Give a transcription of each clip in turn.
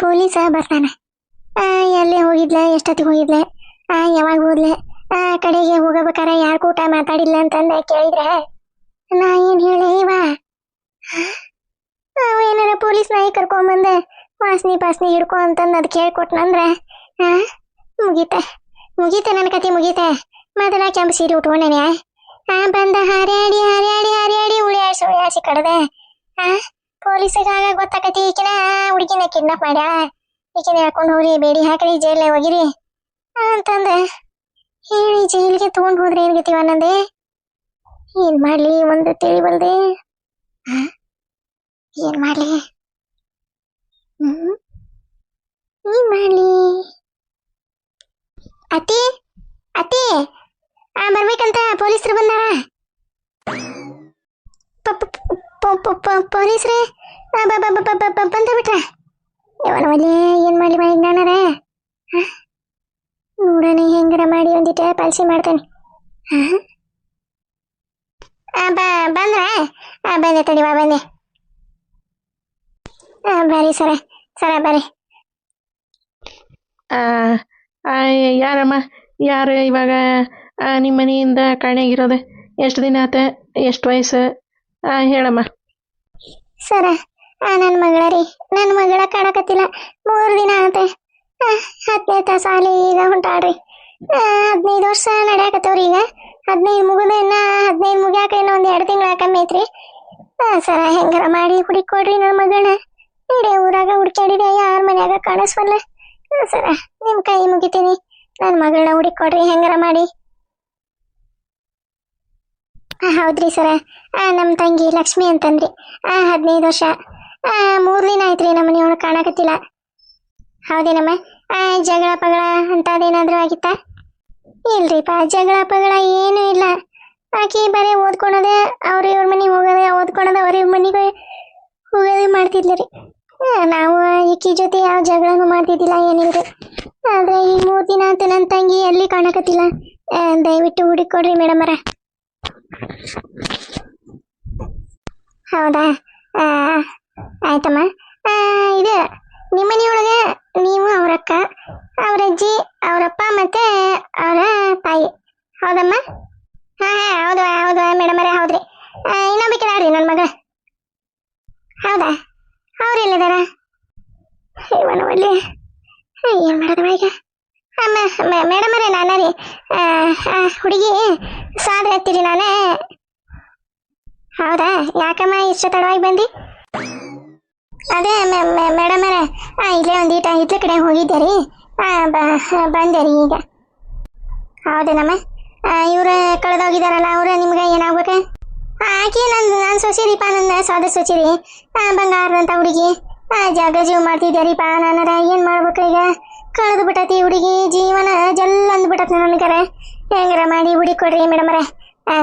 ಪೊಲೀಸ ಬರ್ತಾನೆ. ಎಲ್ಲಿ ಹೋಗಿದ್ಲೆ, ಎಷ್ಟೊತ್ತಿಗೆ ಹೋಗಿದ್ಲೆ, ಯಾವಾಗ ಹೋದ್ಲೆ, ಕಡೆಗೆ ಹೋಗಬೇಕಾರ ಯಾರು ಕೂಟ ಮಾತಾಡಿಲ್ಲ ಅಂತಂದ ಕೇಳಿದ್ರೆ ನಾ ಏನ್ ಹೇಳಿ ಏನಾರ ಪೊಲೀಸ್ ನಾಯಿ ಕರ್ಕೊಂಬಂದೆ ವಾಸನಿ ಪಾಸ್ನಿ ಹಿಡ್ಕೊ ಅಂತಂದು ಅದಕ್ಕೆ ಹೇಳ್ಕೊಟ್ನಂದ್ರೆ ಮುಗೀತೆ ನನ್ನ ಕತೆ ಮುಗೀತೆ. ಮೊದಲ ಕೆಂಪು ಸೀರೆ ಉಟ್ಕೊಂಡೇನೆ ಬಂದ ಹಾರ್ಯಾಡಿ ಹಾರ್ಯಾಡಿ ಹಾರ್ಯಾಡಿ ಉಳಿಯಾಸಿ ಕಡದೆ ಪೊಲೀಸಿಗಾಗ ಗೊತ್ತಾಕತಿ ಈಕಿನ ಹುಡುಗಿನ ಕಿಡ್ನಾಪ್ ಮಾಡ್ಯಾಳ, ಈಕಿನ ಹೇಳ್ಕೊಂಡು ಹೋಗ್ರಿ ಬೇಡಿ ಹಾಕ್ರಿ ಜೈಲೇ ಹೋಗಿರಿ ಅಂತಂದೆ ಹೇಳಿ ಜೈಲಿಗೆ ತಗೊಂಡ್ ಹೋದ್ರೆ ಏನ್ ಗತಿವ ಅನ್ನಂದೆ. ಏನ್ ಮಾಡ್ಲಿ ಒಂದು ತಿಳಿಬಲ್ದೆ, ಏನ್ ಮಾಡ್ಲಿ ಏನ್ ಮಾಡ್ಲಿ. ಅತ್ತಿ ಅತ್ತಿ ಬರ್ಬೇಕಂತ ಪೊಲೀಸರು ಬಂದಾರ. ಪೊಲೀಸ್ರೇ ಬಂದ ಬಿಟ್ರ ಯವನ ಮಲ್ಲಿ ಏನ್ ಮಾಡ್ಲಿ ಮೈಜ್ಞಾನರ ನೋಡೋಣ ಹೆಂಗಾರ ಮಾಡಿ ಒಂದಿಟ ಪಾಲಿಸಿ ಮಾಡ್ತಾನೆ. ಬಂದ್ರ ಬಂದೆ ತಡಿವಾ ಬಂದೆ. ಬರ್ರಿ ಸರ ಬರ್ರಿ. ಯಾರಮ್ಮ ಯಾರು ಇವಾಗ ನಿಮ್ಮ ಮನೆಯಿಂದ ಕಾಣೆಯಾಗಿರೋದು? ಎಷ್ಟು ದಿನ ಆತ? ಎಷ್ಟು ವಯಸ್ಸು? ಹೇಳಮ್ಮ. ಸರ ನನ್ನ ಮಗಳ ರೀ, ನನ್ನ ಮಗಳ ಕಾಣಕತ್ತಿಲ್ಲ 3 ದಿನ ಆತೆ. 15 ಸಾಲಿ ಈಗ ಹೊಂಟಾಡ್ರಿ. 15 ವರ್ಷ ನಡೆಯಾಕತ್ತವ್ರಿ. ಈಗ 15 ಮುಗಿದ ಇನ್ನ 15 ಮುಗ್ಯಾಕ ಇನ್ನ ಒಂದು 2 ತಿಂಗಳ ಕಮ್ಮಿ ಐತ್ರಿ. ಸರ ಹೆಂಗಾರ ಮಾಡಿ ಹುಡುಕೊಡ್ರಿ ನನ್ನ ಮಗಳನ್ನ. ಇಡೀ ಊರಾಗ ಹುಡ್ಕ್ಯಾಡಿದೆ ಯಾರ ಮನ್ಯಾಗ ಕಾಣಿಸ್ವಲ್ಲ. ಸರ ನಿಮ್ ಕೈ ಮುಗಿತೀನಿ, ನನ್ನ ಮಗಳನ್ನ ಹುಡುಕೊಡ್ರಿ ಹೆಂಗಾರ ಮಾಡಿ. ಹೌದ್ರಿ ಸರ ನಮ್ಮ ತಂಗಿ ಲಕ್ಷ್ಮಿ ಅಂತಂದ್ರಿ. 15 ವರ್ಷ 3 ದಿನ ಆಯ್ತ್ರಿ ನಮ್ಮ ಮನೆಯೊಳಗೆ ಕಾಣಕತ್ತಿಲ್ಲ. ಹೌದೇನಮ್ಮ? ಜಗಳ ಪಗಳ ಅಂತದೇನಾದ್ರೂ ಆಗಿತ್ತಾ? ಇಲ್ರಿಪ್ಪ, ಜಗಳ ಪಗಳ ಏನೂ ಇಲ್ಲ. ಆಕಿ ಬರೀ ಓದ್ಕೊಳೋದೆ, ಅವ್ರ ಇವ್ರ ಮನೆಗೆ ಹೋಗೋದೆ, ಓದ್ಕೊಳೋದೆ ಅವ್ರ ಇವ್ರ ಮನೆಗೆ ಹೋಗೋದೇ ಮಾಡ್ತಿದ್ಲಿ. ನಾವು ಈಕಿ ಜೊತೆ ಯಾವ ಜಗಳನೂ ಮಾಡ್ತಿದ್ದಿಲ್ಲ, ಏನಿಲ್ರಿ. ಆದ್ರೆ ಈ 3 ದಿನ ಅಂತ ನನ್ನ ತಂಗಿ ಎಲ್ಲಿ ಕಾಣಕತ್ತಿಲ್ಲ. ದಯವಿಟ್ಟು ಹುಡುಕೊಡ್ರಿ ಮೇಡಮರ. ಹೌದಾ? ಆಯ್ತಮ್ಮ. ಇದು ನಿಮ್ಮ ಮನೆಯೊಳಗೆ ನೀವು ಅವರಕ್ಕ, ಅವ್ರ ಅಜ್ಜಿ, ಅವರಪ್ಪ ಮತ್ತೆ ಅವರ ತಾಯಿ ಹೌದಮ್ಮ? ಹೌದು ಮೇಡಮರೇ, ಹೌದ್ರಿ. ಇನ್ನೊಬ್ಬಕಿದಾಳ್ರಿ ನನ್ನ ಮಗ. ಹೌದಾ? ಅವ್ರಿಲ್ಲದಾರ? ಇವನಲ್ಲಿ ಏನ್ ಮಾಡೋದವ ಈಗ? ಮೇಡಮರೇ ನಾನ ರೀ, ಹುಡುಗಿ ಸಾದ್ರೆ ಹತ್ತೀರಿ ನಾನೇ. ಹೌದಾ? ಯಾಕಮ್ಮ ಇಷ್ಟು ತಡವಾಗಿ ಬಂದಿ? ಅದೇ ಮೇಡಮರೇ, ಇಲ್ಲೇ ಒಂದೀಟ ಹಿತ್ಲ ಕಡೆ ಹೋಗಿದ್ದೆ ರೀ, ಬಂದೆ ರೀ ಈಗ. ಹೌದೇನಮ್ಮ? ಇವ್ರು ಕಳೆದೋಗಿದಾರಲ್ಲ, ಅವ್ರು ನಿಮ್ಗೆ ಏನಾಗ್ಬೇಕ? ಆಕಿ ನಾನು ಸೊಸಿರಿಪ್ಪ, ನನ್ನ ಸೋದರ ಸೊಸಿರಿ, ಬಂಗಾರದಂತ ಹುಡುಗಿ. ಜಾಗ ಜೀವ ಮಾಡ್ತಿದ್ದಾರಿಪ್ಪ. ನಾನರ ಏನು ಮಾಡ್ಬೇಕು ಈಗ? ಕಳೆದು ಬಿಟ್ಟತಿ ಹುಡುಗಿ ಜೀವನ, ಜಲ್ಲ ಅಂದ್ಬಿಟ್ಟತಿ ನನಗರ. ಹೆಂಗಾರ ಮಾಡಿ ಹುಡುಕೊಡ್ರಿ ಮೇಡಮರ.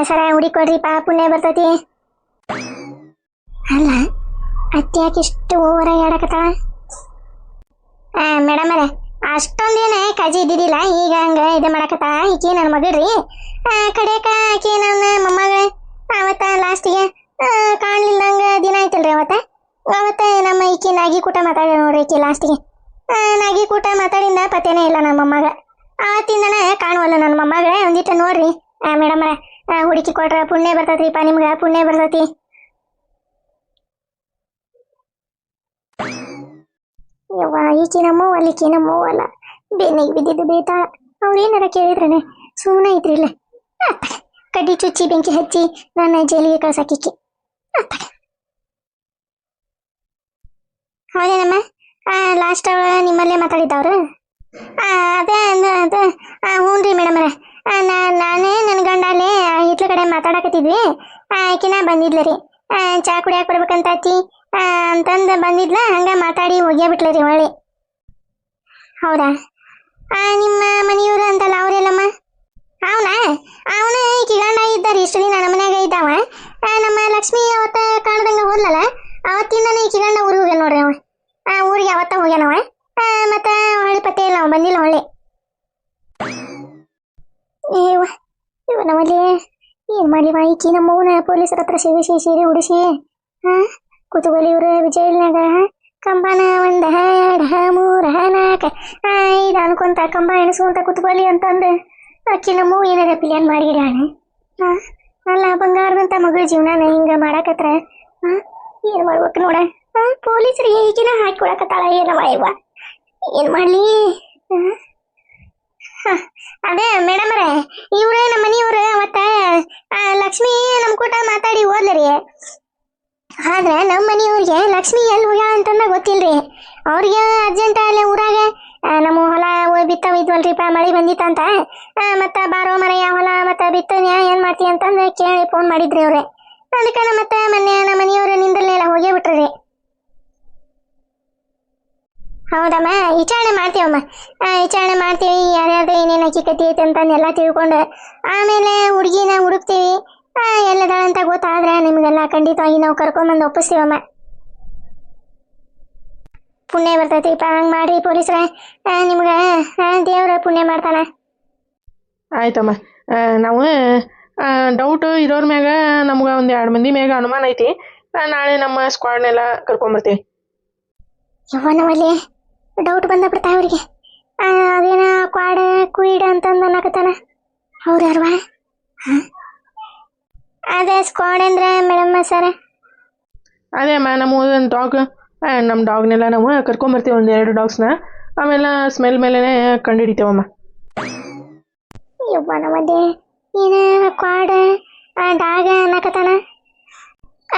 ಸರ ಹುಡುಕೊಡ್ರಿಪ್ಪ, ಪುಣ್ಯ ಬರ್ತತಿ. ಅಲ್ಲ ಅತ್ತೆ ಯಾಕೆ ಇಷ್ಟು ಓವರಾಗಿ ಆಡಕತ್ತಾಳ? ಮೇಡಮರ ಅಷ್ಟೊಂದೇನೆ ಕಜಿ ಇದ್ದಿದ್ದಿಲ್ಲ, ಈಗ ಹಂಗ ಇದು ಮಾಡಕತ್ತಾಳ. ಈಕಿ ನನ್ನ ಮಗಳ್ರಿ. ಕಡೆಕ ಆಕಿ ನನ್ನ ಮೊಮ್ಮಗ. ಅವತ್ತ ಲಾಸ್ಟಿಗೆ ಕಾಣ್ಲಿಲ್ಲಂಗ ದಿನ ಆಯ್ತಲ್ರಿ. ಅವತ್ತ ನಮ್ಮ ಈಕಿ ನಾಗಿ ಕೂಟ ಮಾತಾಡಿ ನೋಡ್ರಿ. ಈಕಿ ಲಾಸ್ಟಿಗೆ ನಾಗಿ ಕೂಟ ಮಾತಾಡಿಂದ ಪತ್ತೇನೇ ಇಲ್ಲ ನನ್ನ ಮೊಮ್ಮಗ. ಅವತ್ತಿಂದನೇ ಕಾಣುವಲ್ಲ ನನ್ನ ಮೊಮ್ಮಗ. ಒಂದಿಟ್ಟು ನೋಡ್ರಿ ಮೇಡಮರ, ಹುಡುಕಿ ಕೊಟ್ರ ಪುಣ್ಯ ಬರ್ತೈತ್ರಿಪ್ಪ, ನಿಮ್ಗೆ ಪುಣ್ಯ ಬರ್ತೈತಿ. ಯವ್ವ ಈಕಿ ನಮ್ಮವಲ್ಲ, ಬೇನೆಗೆ ಬಿದ್ದಿದ್ದು ಬೇಟ. ಅವ್ರೇನಾರ ಕೇಳಿದ್ರನೆ ಸುಮ್ಮನೆ ಐತ್ರಿ. ಇಲ್ಲ ಕಡ್ಡಿ ಚುಚ್ಚಿ ಬೆಂಕಿ ಹಚ್ಚಿ ನನ್ನ ಜೈಲಿಗೆ ಕಳ್ಸಾಕಿಕ್ಕಿ. ಹೌದೇನಮ್ಮ? ಲಾಸ್ಟ್ ನಿಮ್ಮಲ್ಲೇ ಮಾತಾಡಿದ್ದವ್ರು? ಅದೇ ಹ್ಞೂ ರೀ ಮೇಡಮರ. ನಾನೇ ನನ್ನ ಗಂಡ ಅಲ್ಲೇ ಹಿತ್ಲ ಕಡೆ ಮಾತಾಡಕತ್ತಿದ್ವಿ. ಆಕಿನ ಬಂದಿದ್ಲ ರೀ, ಚಾ ಕುಡಿಯಾಕ ಬರ್ಬೇಕಂತ ಅತ್ತಿ ಅಂತಂದು ಬಂದಿದ್ಲ. ಹಂಗ ಮಾತಾಡಿ ಹೋಗ್ಯಾ ಬಿಟ್ಲ ರೀ ಹೊಳ್ಳಿ. ಹೌದಾ? ನಿಮ್ಮ ಮನೆಯವರು ಅಂತಲ್ಲ ಅವ್ರೆಲ್ಲಮ್ಮ? ಅವನ ಈಕಿ ಗಂಡ ಇದ್ದಾರೆ ಇಷ್ಟು ದಿನ ನಮ್ಮ ಮನ್ಯಾಗ ಇದ್ದಾವ. ನಮ್ಮ ಲಕ್ಷ್ಮಿ ಅವತ್ತ ಕಾಣ್ದಂಗ ಹೋದ್ಲಲ್ಲ, ಅವತ್ತಿಂದನೇ ಈಕಿ ಗಂಡ ಊರಿಗೆ ಹೋಗ್ಯಾನ ನೋಡ್ರಿ. ಊರಿಗೆ ಅವತ್ತ ಹೋಗ್ಯಾನವ. ಮತ್ತೆ ಹೊಳ್ಳಿ ಪತ್ತೆ ಇಲ್ಲ, ಅವ ಬಂದಿಲ್ಲ ಹೊಳ್ಳಿ. ನಮ್ಮಲ್ಲಿ ಏನ್ ಮಾಡ್ಲಿವ? ಈಕಿ ನಮ್ಮವನ ಪೊಲೀಸರ ಹತ್ರ ಸೇರಿಸಿ ಉಡಿಸಿ ಕುತುಗೋಲಿ ಇವ್ರು ವಿಜಯನ್ಯಾಗ ಕಂಬನ 1 2 3 4 5 ಅನ್ಕೊಂತ ಕಂಬ ಎಣಿಸ್ಕೊಂತ ಕುತ್ಕೊಳ್ಳಿ ಅಂತಂದು ಆಕಿ ನಮ್ಮ ಏನಾರ ಪ್ಲಾನ್ ಮಾಡಿಡ್ಯಾನೆ. ಅಲ್ಲ ಬಂಗಾರದಂತ ಮಗಳ ಜೀವನಾನ ಹಿಂಗ ಮಾಡಾಕತ್ರ ಏನ್ ಮಾಡ್ಬೇಕು ನೋಡ. ಪೊಲೀಸರಿಗೆ ಈಗಿನ ಹಾಕೊಳಕತ್ತಾಳ ಏನವ ಇವ, ಏನ್ ಮಾಡ್ಲಿ? ಅದೇ ಮೇಡಮರೇ, ಇವ್ರ ನಮ್ಮ ಮನೆಯವ್ರು ಅವತ್ತ ಲಕ್ಷ್ಮಿ ನಮ್ ಕೂಟ ಮಾತಾಡಿ ಹೋದ್ಲರಿ. ಆದ್ರೆ ನಮ್ಮ ಮನೆಯವ್ರಿಗೆ ಲಕ್ಷ್ಮಿ ಎಲ್ಲಿ ಹೋಗ್ಯಾಳ ಅಂತಂದ ಗೊತ್ತಿಲ್ರಿ. ಅವ್ರಿಗೆ ಅರ್ಜೆಂಟ್ ಅಲ್ಲೇ ಊರಾಗ ನಮ್ಮ ಹೊಲ ಬಿತ್ತವ ಇದ್ವಲ್ರಿಪ್ಪ, ಮಳೆ ಬಂದಿತ್ತಂತ. ಮತ್ತ ಬಾರೋ ಮರೆಯ ಹೊಲ ಮತ್ತ ಬಿತ್ತನ್ಯಾ ಏನ್ ಮಾಡ್ತಿ ಅಂತಂದ್ರೆ ಕೇಳಿ ಫೋನ್ ಮಾಡಿದ್ರಿ ಅವ್ರೆ. ಅದಕ್ಕೆ ಮತ್ತೆ ಮೊನ್ನೆ ನಮ್ಮ ಮನೆಯವ್ರು ನಿಂದ್ರಲ್ಲೆಲ್ಲ ಹೋಗೇ ಬಿಟ್ರಿ. ಹೌದಮ್ಮ, ವಿಚಾರಣೆ ಮಾಡ್ತೀವಮ್ಮ, ವಿಚಾರಣೆ ಮಾಡ್ತೀವಿ. ಯಾರ್ಯಾರ್ದು ಏನೇನು ಹಕ್ಕಿಕತಿ ಐತೆ ಅಂತಂದೆಲ್ಲ ತಿಳ್ಕೊಂಡು ಆಮೇಲೆ ಹುಡುಗಿನ ಹುಡುಕ್ತೀವಿ. ಎಲ್ಲದಾಳಂತ ಗೊತ್ತಾದ್ರೆ ನಿಮ್ಗೆಲ್ಲ ಖಂಡಿತವಾಗಿ ನಾವು ಕರ್ಕೊಂಬಂದು ಒಪ್ಪಿಸ್ತೀವಮ್ಮ. ಪುಣ್ಯ ಬರ್ತೈತಿಪ್ಪ, ಹಂಗೆ ಮಾಡ್ರಿ ಪೊಲೀಸ್ರೆ, ನಿಮ್ಗೆ ದೇವ್ರ ಪುಣ್ಯ ಮಾಡ್ತಾನ. ಆಯ್ತಮ್ಮ. ನಾವು ಡೌಟ್ ಇರೋರ ಮ್ಯಾಗ ನಮ್ಗೆ ಒಂದು 2 ಮಂದಿ ಮ್ಯಾಗ ಅನುಮಾನ ಐತಿ. ನಾಳೆ ನಮ್ಮ ಸ್ಕ್ವಾಡ್ನೆಲ್ಲ ಕರ್ಕೊಂಬರ್ತೀವಿ. ನಮ್ಮಲ್ಲಿ ಡೌಟ್ ಬಂದ ಬಿಡ್ತಾ ಅವ್ರಿಗೆ. ಅದೇನ ಕ್ವಾಡ ಕುಯಿಡ ಅಂತಂದು ಅನ್ನಕತ್ತಾನ. ಅವ್ರು ಯಾರವ? ಅದೇ ಸ್ಕ್ವಾಡ್ ಅಂದ್ರೆ ಮೇಡಮ್ ಸರ್. ಅದೇ ಅಮ್ಮ, ನಮ್ಮ ಒಂದು ಡಾಗ್, ನಮ್ಮ ಡಾಗ್ನೆಲ್ಲ ನಾವು ಕರ್ಕೊಂಬರ್ತೀವಿ, 1-2 ಡಾಗ್ಸ್ನ. ಆಮೇಲೆ ಸ್ಮೆಲ್ ಮೇಲೇ ಕಂಡು ಹಿಡಿತೇವಮ್ಮ. ನಮ್ಮಲ್ಲಿ ಏನ ಕ್ವಾಡ ಡಾಗ ಅನ್ನಕತ್ತಾನ.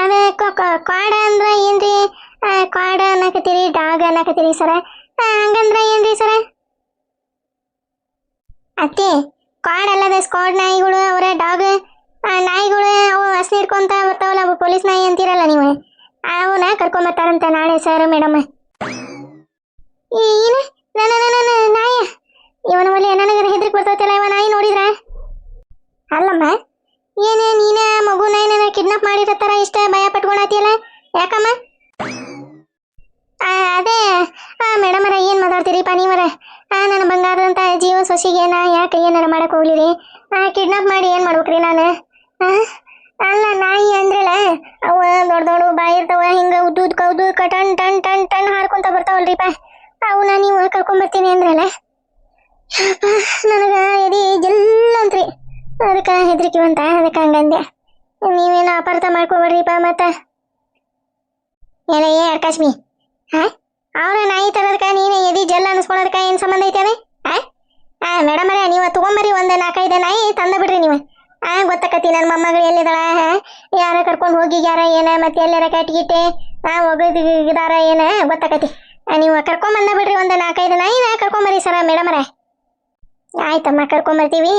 ಅದೇ ಕ್ವಾಡ ಅಂದ್ರೆ ಏನ್ರಿ? ಕ್ವಾಡ ಅನ್ನಕತ್ತೀರಿ, ಡಾಗ್ ಅನ್ನಕತ್ತೀರಿ ಸರ, ಹಂಗಂದ್ರೆ ಏನ್ರಿ ಸರ? ಅತ್ತಿ, ಕ್ವಾಡ್ ಅಲ್ಲದೆ ಸ್ಕ್ವಾಡ್ ನಾಯಿಗಳು ಅವರ ಡಾಗ್ ನಾಯಿಗಳು, ಅವು ಹಸಿ ಹಿಡ್ಕೊಂತ ಬರ್ತಾವಲ್ಲ, ಅವು ಪೊಲೀಸ್ ನಾಯಿ ಅಂತೀರಲ್ಲ ನೀವು, ಅವನ್ನ ಕರ್ಕೊಂಬರ್ತಾರಂತೆ ನಾಳೆ ಸರ್ ಮೇಡಮ್. ಏನು ನನ್ನ ನಾಯ? ಇವನ ಒಲೆ ನನಗರ ಹೆದ್ರಿಕೆ ಬರ್ತೈತಲ್ಲ ಇವ ನಾಯಿ ನೋಡಿದ್ರ? ಅಲ್ಲಮ್ಮ, ಏನೇ ನೀನ ಮಗು ನಾಯಿನ ಕಿಡ್ನಾಪ್ ಮಾಡಿರತ್ತಾರ ಇಷ್ಟ ಭಯ ಪಟ್ಕೊಳತಿಯಲ್ಲ, ಯಾಕಮ್ಮ? ಅದೇ ಮೇಡಮರ, ಏನು ಮಾತಾಡ್ತೀರಿಪ್ಪ ನೀವರ? ನನ್ನ ಬಂಗಾರದಂತ ಜೀವ ಸೊಸಿಗೆ ನಾ ಯಾಕೆ ಏನಾರ ಮಾಡಕ್ಕೆ ಹೋಗ್ಲಿರಿ? ಕಿಡ್ನಾಪ್ ಮಾಡಿ ಏನು ಮಾಡ್ಬೇಕ್ರಿ ನಾನು? ಅಲ್ಲ, ನಾಯಿ ಅಂದ್ರಲ್ಲ ಅವ ದೊಡ್ಡ ದೊಡ್ಡ ಬಾಯಿ ಇರ್ತಾವ, ಹಿಂಗೆ ಉದ್ದು ಕೌದು ಟನ್ ಟನ್ ಟನ್ ಟನ್ ಹಾರ್ಕೊಂತ ಬರ್ತಾವಲ್ರಿಪ್ಪ, ಅವನ್ನ ನೀವು ಕರ್ಕೊಂಬರ್ತೀನಿ ಅಂದ್ರಲ್ಲ. ನನಗೆ ಎದಿ ಜಲ್ಲಂತ್ರಿ, ಅದಕ್ಕೆ ಹೆದರಿಕಿವಂತ, ಅದಕ್ಕೆ ಹಂಗಂದೆ. ನೀವೇನು ಅಪಾರ್ಥ ಮಾಡ್ಕೊಬೇಡ್ರಿಪ್ಪ. ಮತ್ತೆ ಏನೇ ಅರ್ಕಾಶ್ಮಿ, ಅವ್ರ ನಾಯಿ ತರೋದಕ್ಕೆ ನೀನು ಎದಿ ಜಲ್ ಅನ್ಸ್ಕೊಳೋದಕ್ಕೆ ಏನು ಸಂಬಂಧ ಐತೆ? ಮೇಡಮರೇ, ನೀವು ತೊಗೊಂಬರಿ, 1-4-5 ನಾಯಿ ತಂದ ಬಿಡ್ರಿ ನೀವು. ಗೊತ್ತಕತಿ ನನ್ನ ಮೊಮ್ಮಗಳು ಎಲ್ಲಿದ್ದಾಳ, ಯಾರ ಕರ್ಕೊಂಡು ಹೋಗಿಗ್ಯಾರ ಏನ, ಮತ್ತೆ ಎಲ್ಲಾರ ಕಟ್ಗಿಟ್ಟೆ ಹೋಗಿದಾರ ಏನ ಗೊತ್ತಕತಿ. ನೀವು ಕರ್ಕೊಂಬಂದ ಬಿಡ್ರಿ, 1-4-5 ನಾಯಿನ ಕರ್ಕೊಂಬರಿ ಸರ ಮೇಡಮರ. ಆಯ್ತಮ್ಮ, ಕರ್ಕೊಂಬರ್ತೀವಿ.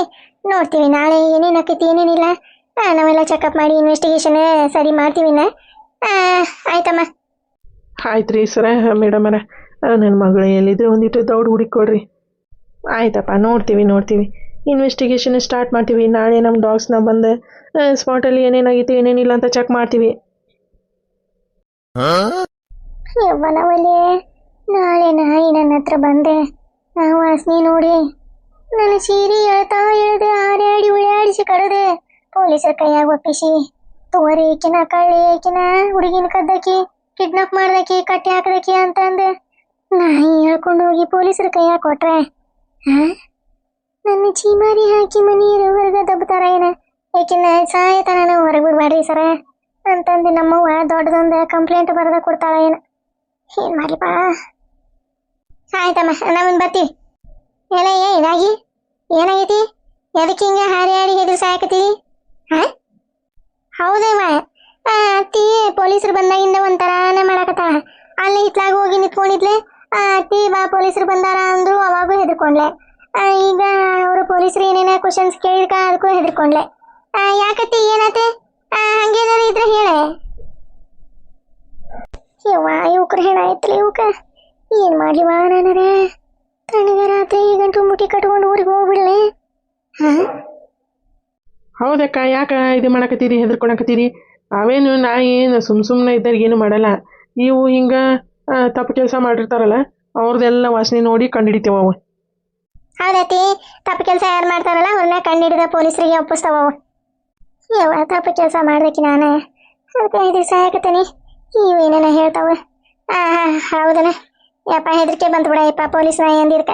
ನೋಡ್ತೀವಿ ನಾಳೆ ಏನೇನು ಆಕೈತಿ ಏನೇನಿಲ್ಲ, ನಾವೆಲ್ಲ ಚೆಕಪ್ ಮಾಡಿ ಇನ್ವೆಸ್ಟಿಗೇಷನ್ ಸರಿ ಮಾಡ್ತೀವಿನ. ಆಯ್ತಮ್ಮ. ಆಯ್ತು ರೀ ಸರ ಮೇಡಮರ, ನನ್ನ ಮಗಳು ಎಲ್ಲಿದ್ರೆ ಒಂದಿಟ್ಟು ದೌಡ್ ಹುಡುಕೊಡ್ರಿ. ಆಯ್ತಪ್ಪ, ನೋಡ್ತೀವಿ ಇನ್ವೆಸ್ಟಿಗೇಷನ್ ಸ್ಟಾರ್ಟ್ ಮಾಡ್ತೀವಿ. ನಾಳೆ ನಮ್ಮ ಡಾಗ್ಸ್ನ ಬಂದು ಸ್ಪಾಟಲ್ಲಿ ಏನೇನಾಗಿತ್ತು ಏನೇನಿಲ್ಲ ಅಂತ ಚೆಕ್ ಮಾಡ್ತೀವಿ. ಯವ್ವನವಲ್ಲಿ ನಾಳೆ ನಾಯಿ ನನ್ನ ಹತ್ರ ಬಂದೆ, ವಾಸನೆ ನೋಡಿ ನನ್ನ ಸೀರೆ ಎಳ್ದು ಆಡಿ ಉಳಿಯಾಡಿಸಿ ಕಡದೆ ಪೊಲೀಸರ ಕೈಯಾಗ ಒಪ್ಪಿಸಿ, ತೋರಿ ಈಕಿನ ಕಳ್ಳಿ, ಈಕಿನ ಹುಡುಗಿನ ಕದ್ದಕಿ, ಕಿಡ್ನಾಪ್ ಮಾಡ್ದಕಿ, ಕಟ್ಟಿ ಹಾಕದಕಿ ಅಂತಂದು ನಾಯಿ ಹೇಳ್ಕೊಂಡು ಹೋಗಿ ಪೊಲೀಸರ ಕೈಯಾಗ ಕೊಟ್ರೆ ನನ್ನ ಚೀಮಾರಿ ಹಾಕಿ ಮನೆಯರು ಹೊರಗೆ ದಬ್ಬತಾರ ಏನ, ಏಕಿನ ಸಾಯತನ ಹೊರಗೆ ಬಿಡ್ಬೇಡ್ರಿ ಸರ ಅಂತಂದು ನಮ್ಮವ್ವ ದೊಡ್ಡದೊಂದು ಕಂಪ್ಲೇಂಟ್ ಬರೆದ ಕೊಡ್ತಾಳ ಏನ. ಏನು ಮಾಡ್ಲಿಪ್ಪ? ಆಯ್ತಮ್ಮ, ನಾವಿನ್ ಬರ್ತೀವಿ. ಎಲ್ಲ ಏನಾಗಿ ಏನಾಗೈತಿ? ಎದಕ್ಕೆ ಹಿಂಗೆ ಹಾರಿ ಹಾಡಿ ಹೆದ್ರು ಸಾಕತ್ತೀರಿ? ಹೌದೇವ, ಅತ್ತಿ ಪೊಲೀಸರು ಬಂದಾಗಿಂದ ಒಂಥರಾನ ಮಾಡಕತ್ತಾಳ. ಅಲ್ಲಿ ಹಿತ್ಲಾಗ ಹೋಗಿ ನಿಂತ್ಕೊಂಡಿದ್ಲೆ, ಅತ್ತಿ ಬಾ ಪೊಲೀಸರು ಬಂದಾರ ಅಂದ್ರು, ಅವಾಗೂ ಹೆದರ್ಕೊಂಡ್ಲೆ. ಈಗ ಅವರು ಪೊಲೀಸರು ಏನೇನ ಕ್ವಶನ್ಸ್ ಕೇಳಿದ್ಕ ಅದಕ್ಕೂ ಹೆದರ್ಕೊಂಡ್ಲೆ. ಯಾಕತ್ತಿ ಏನಾತೆ? ಹಂಗೇನಾರ ಇದ್ರೆ ಹೇಳೆ. ಯವ್ವ, ಇವಕ್ರ ಹೇಳಾಯ್ತಲ್ಲ ಇವಕ್ಕ, ಏನು ಮಾಡ್ಲಿವ ನಾನರೇ? ತಣ್ಣಗ ರಾತ್ರಿ ಗಂಟು ಮುಟ್ಟಿ ಕಟ್ಕೊಂಡು ಊರಿಗೆ ಹೋಗ್ಬಿಡ್ಲೆ. ಹೌದಕ್ಕ, ಯಾಕೆ ಇದು ಮಾಡಕತ್ತೀರಿ, ಹೆದರ್ಕೊಳಕತ್ತೀರಿ? ಅವೇನು ನಾಯಿ ಸುಮ್ಮನೆ ಇದ್ದವ್ರಿಗೆ ಏನು ಮಾಡಲ್ಲ. ಇವು ಹಿಂಗೆ ತಪ್ಪು ಕೆಲಸ ಮಾಡಿರ್ತಾರಲ್ಲ, ಅವ್ರದ್ದೆಲ್ಲ ವಾಸನೆ ನೋಡಿ ಕಂಡುಹಿಡಿತೇವ ಅವು. ಹೌದತಿ, ತಪ್ಪು ಕೆಲಸ ಯಾರು ಮಾಡ್ತಾರಲ್ಲ ಅವ್ರನ್ನ ಕಂಡುಹಿಡಿದ ಪೊಲೀಸರಿಗೆ ಒಪ್ಪಿಸ್ತಾವ ಅವು. ಯವ್ವ, ತಪ್ಪು ಕೆಲಸ ಮಾಡ್ದಕ್ಕೆ ನಾನು ಅದಕ್ಕೆ ಇದು ಸಾಯಕತ್ತೀನಿ. ಇವೇನೇನ ಹೇಳ್ತಾವ. ಹೌದನ ಯಪ್ಪ ಹೆದರಿಕೆ ಬಂತು ಬಿಡ ಯಪ್ಪ ಪೊಲೀಸ್ ನಾಯಿ ಅಂದಿದ್ಕ